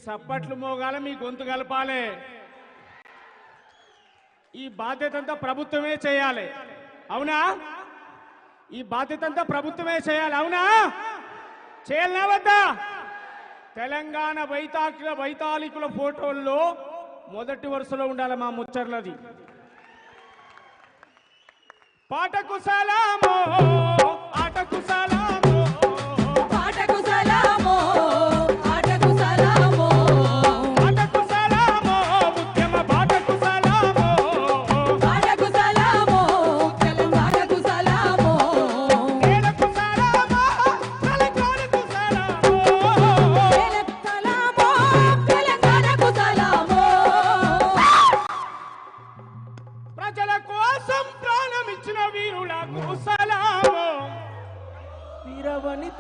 సప్పట్లు మోగాల, మీ గొంతు కలపాలి. ఈ బాధ్యత అంతా ప్రభుత్వమే చేయాలి, అవునా? ఈ బాధ్యత అంతా ప్రభుత్వమే చేయాలి, అవునా? చేయాలనా వద్దా? తెలంగాణ వైతాళికుల ఫోటోల్లో మొదటి వరుసలో ఉండాలి మా ముచ్చర్లది. పాటకు సలామో, ఆటకు సలామో.